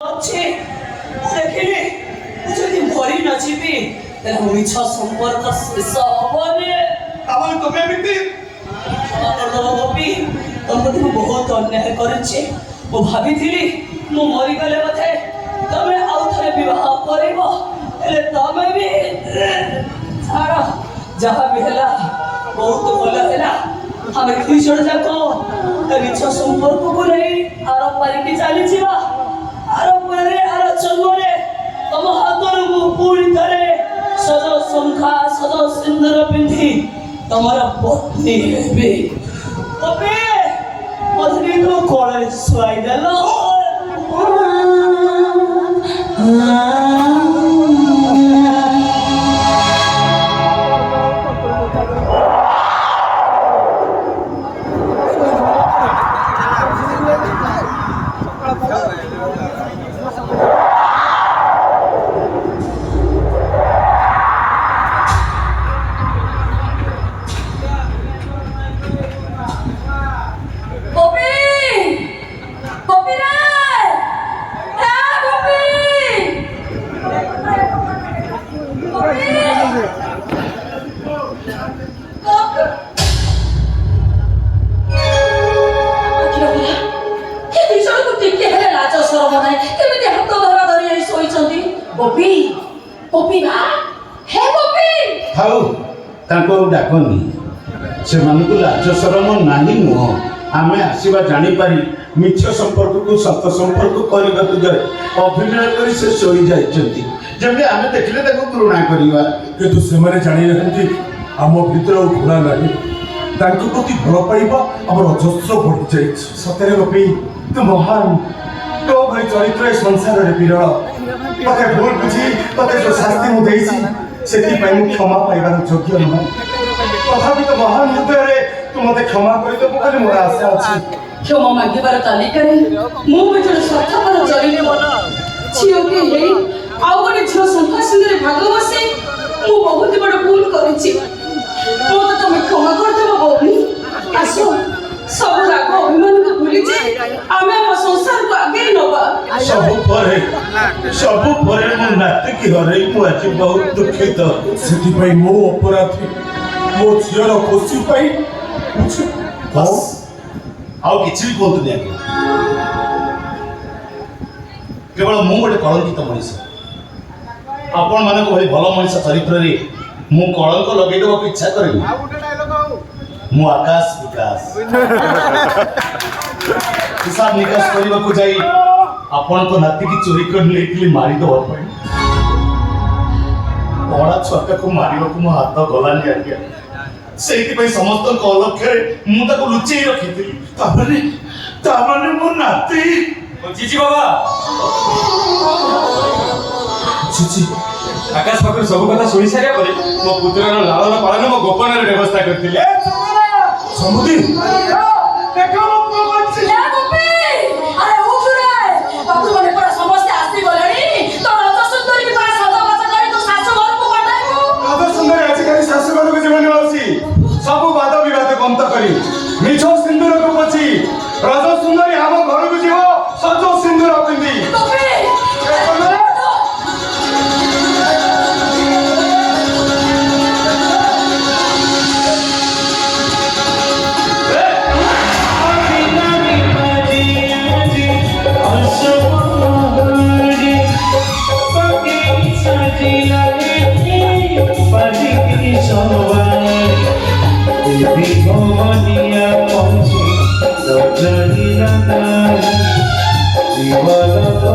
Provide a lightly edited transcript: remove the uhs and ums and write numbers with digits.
ଅଛି ଦେଖିଲି ମୁଁ ଯଦି ମରି ନଯିବି ତାହେଲେ ମୋ ମିଛ ସମ୍ପର୍କ ଶେଷ ହବନି। ତାମାନେ ତମେ ଏମିତି ଗୋପୀ ତମ ପ୍ରତି ମୁଁ ବହୁତ ଅନ୍ୟାୟ କରିଛି। ମୁଁ ଭାବିଥିଲି ମୁଁ ମରିଗଲେ ବୋଧେ ତମେ ଆଉ ଥରେ ବିବାହ କରିବ, ହେଲେ ତମେ ବି ଛାଡ଼, ଯାହା ବି ହେଲା ବହୁତ ଭଲ ହେଲା। ଆମେ ଦୁଇ ଜଣ ଯାକ ମିଛ ସମ୍ପର୍କକୁ ନେଇ ଆର ପାରିକି ଚାଲିଯିବା। ଆର ପରେ ଆର ଜନ୍ମରେ ତମ ହାତରୁ ମୁଁ ପୁଣି ଥରେ ସଜ ଶଙ୍ଖା ସଜ ସିନ୍ଦୁର ପିନ୍ଧି ତମର ପତ୍ନୀ ହେବି। ତମେ ମତେ ତମ କୋଳରେ ଶୁଆଇଦେଲ। डाकनी से लाज शरम नहीं नुह आम आसवा जापारी मिछ संपर्क को सत संपर्क करने को जाए अभिनय कर से शोई जाए आम देखले घृणा करवा किंतु से जानी ना आम भीतर घृणा नहीं प्रति भल पाइबा आम अजस्र बढ़ी जाए। सतरे गोपी तू महान तो भाई चरित्र संसार विरल ते भूल बुझी ते जो शास्ति मुझे से क्षमा पाइबार योग्य नुह तथापि तो महान हृदय तू मत क्षमा करदेबु खाली मोर आशा अच्छी। क्षमा मागिबार तालिकारे मु बिचर स्वार्थपर जरिले झियो के हे आउ गोटे झियो संख्या सिंधुरे भाग बसे मु बहुत बड़ भूल करिछि। मो तो तुम क्षमा कर देबो बौनी। आसो सब राग अभिमान को भूली जे आमे हम संसार को आगे नबा। सब परे मो नाती की हरई मु आज बहुत दुखित। सेति पई मो अपराधी मो झीर खुशी पाई बस आउ किसी भी बोलते नहीं आगे केवल मु गोटे कलंकित मनीष आपण मान भली भल मनीष चरित्र मु कलंक लगे देवा इच्छा करें मु आकाश विकास हिसाब निकास करने को जाई आपण तो नाती की चोरी कर लेकिन मारी दवा पड़े बड़ा छुआ को मारिबा को मो हाथ गलानी आज्ञा से समस्त अलक्ष्य मुझे लुचि रखी मो नाती जीजी बाबा जीजी आकाश पाखर सब कथा शुणी सारा पर मो पुत्र लालन पालन मो गोपन व्यवस्था करते समुदी सब वाद विवाद बंद करी मिछ सिंदूर को पची रज सुंदरी आम घर को जीव सज सिंदूर पिंदी জীবন তো